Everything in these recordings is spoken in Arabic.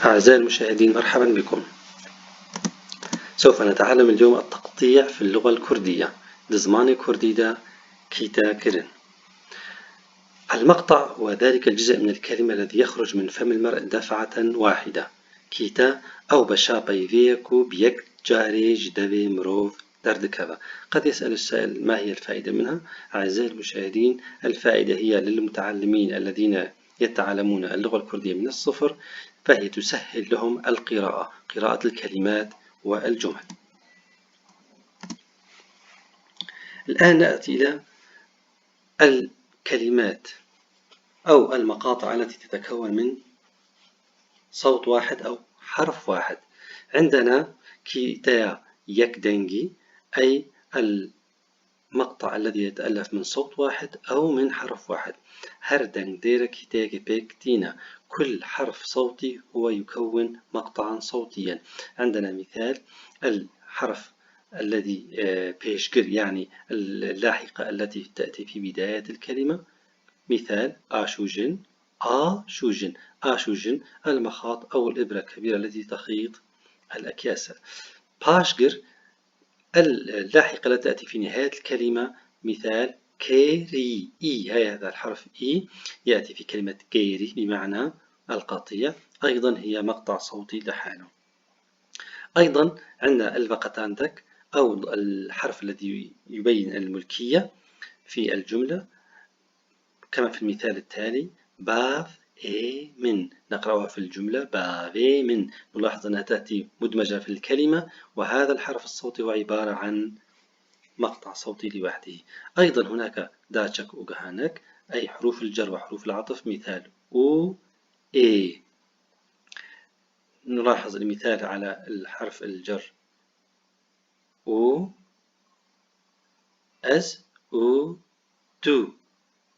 أعزائي المشاهدين، مرحبا بكم. سوف نتعلم اليوم التقطيع في اللغة الكردية. دزماني كرديدا كيتا كرن. المقطع هو ذلك الجزء من الكلمة الذي يخرج من فم المرء دفعة واحدة. كيتا أو بشا بيفيكو بيك جاري جدبي مروف درد كذا. قد يسأل السائل ما هي الفائدة منها؟ أعزائي المشاهدين، الفائدة هي للمتعلمين الذين يتعلمون اللغة الكردية من الصفر، فهي تسهل لهم قراءة الكلمات والجمل. الآن نأتي إلى الكلمات أو المقاطع التي تتكون من صوت واحد أو حرف واحد. عندنا كيتا يك دنجي، أي المقطع الذي يتألف من صوت واحد أو من حرف واحد. هر دنج دير كيتاك بيكتينا، كل حرف صوتي هو يكون مقطعا صوتيا. عندنا مثال: الحرف الذي بيشجر، يعني اللاحقة التي تأتي في بداية الكلمة. مثال: آشوجن، آشوجن. آشوجن المخاط أو الإبرة الكبيرة التي تخيط الأكياس. باشجر اللاحقة التي تأتي في نهاية الكلمة. مثال: كيري، هذا الحرف إي يأتي في كلمة كيري بمعنى القطيع، أيضا هي مقطع صوتي لحاله. أيضا عندنا البقتاندك أو الحرف الذي يبين الملكية في الجملة، كما في المثال التالي: باف إي من. نقرأها في الجملة: بافي من. نلاحظ أنها تأتي مدمجة في الكلمة، وهذا الحرف الصوتي هو عبارة عن مقطع صوتي لوحده. أيضا هناك داتشك وجهانك، أي حروف الجر وحروف العطف. مثال: أو إي. نلاحظ المثال على الحرف الجر: أو أز أو تو،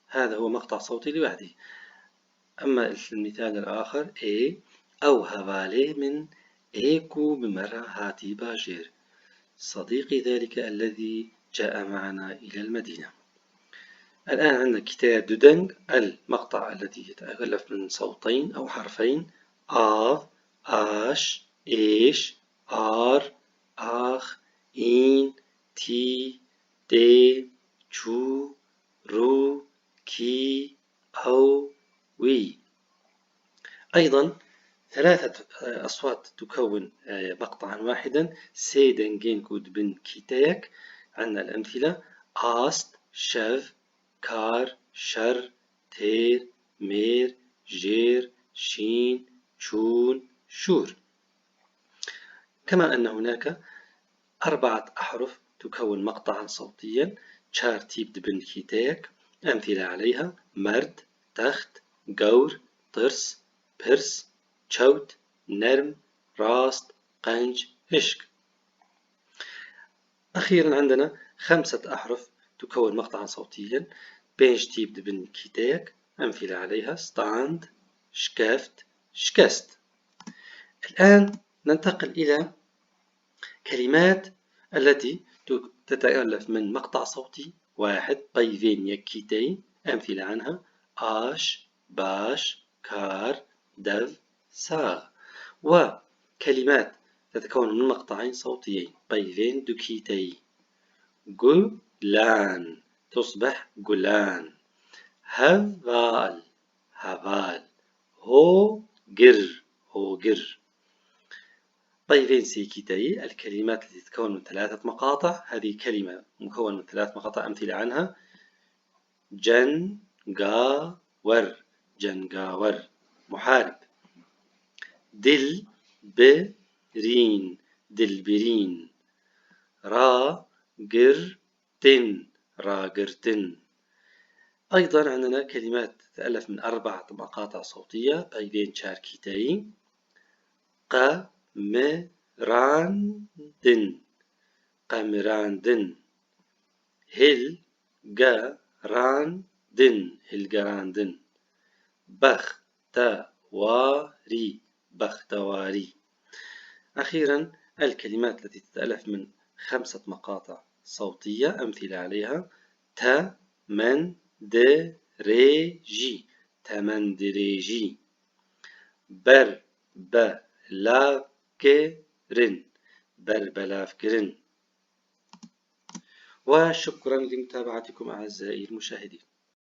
هذا هو مقطع صوتي لوحده. أما المثال الآخر: إي أو هفالي من إيكو بمرة هاتي باجير، صديقي ذلك الذي جاء معنا إلى المدينة. الآن عندنا كتاب دودنج، المقطع الذي يتألف من صوتين أو حرفين: آف، آش، إيش، آر، آخ، إين، تي، دي، جو، رو، كي، أو، وي. أيضا ثلاثة أصوات تكون مقطعا واحدا: سيدنجين كود بن كيتاك. عندنا الأمثلة: آست، شف، كار، شر، تير، مير، جير، شين، شون، شور. كما أن هناك 4 أحرف تكون مقطعا صوتيا: شار تيب بن كيتاك. أمثلة عليها: مرد، تخت، جور، طرس، برس، شوت، نرم، راست، قنج، عشق. أخيرا عندنا 5 أحرف تكون مقطعا صوتيا: بينج تيب بن كيتاك. أمثلة عليها: ستاند، شكافت، شكست. الآن ننتقل إلى كلمات التي تتألف من مقطع صوتي واحد: بيفين يكيتين. أمثلة عنها: آش، باش، كار، دف، ساغ. وكلمات تتكون من مقطعين صوتيين: بيفين دوكيتي. جولان تصبح جولان. هفال، هفال. هوجر، هوجر. بيفين سيكيتي الكلمات التي تتكون من 3 مقاطع. هذه كلمة مكونة من 3 مقاطع. أمثلة عنها: جنجاور، جنجاور محارب. دلبرين، دلبرين. راجرتن، راجرتن. أيضا عندنا كلمات تتألف من 4 مقاطع صوتية: بيفين شاركيتي. قمراندن، قمراندن. هلجراندن، هلجراندن. بختواري، بختواري. أخيرا الكلمات التي تتألف من 5 مقاطع صوتية. أمثلة عليها: تمندريجي، تمندريجي. بربلافكرن بربلافكرن. وشكرا لمتابعتكم أعزائي المشاهدين.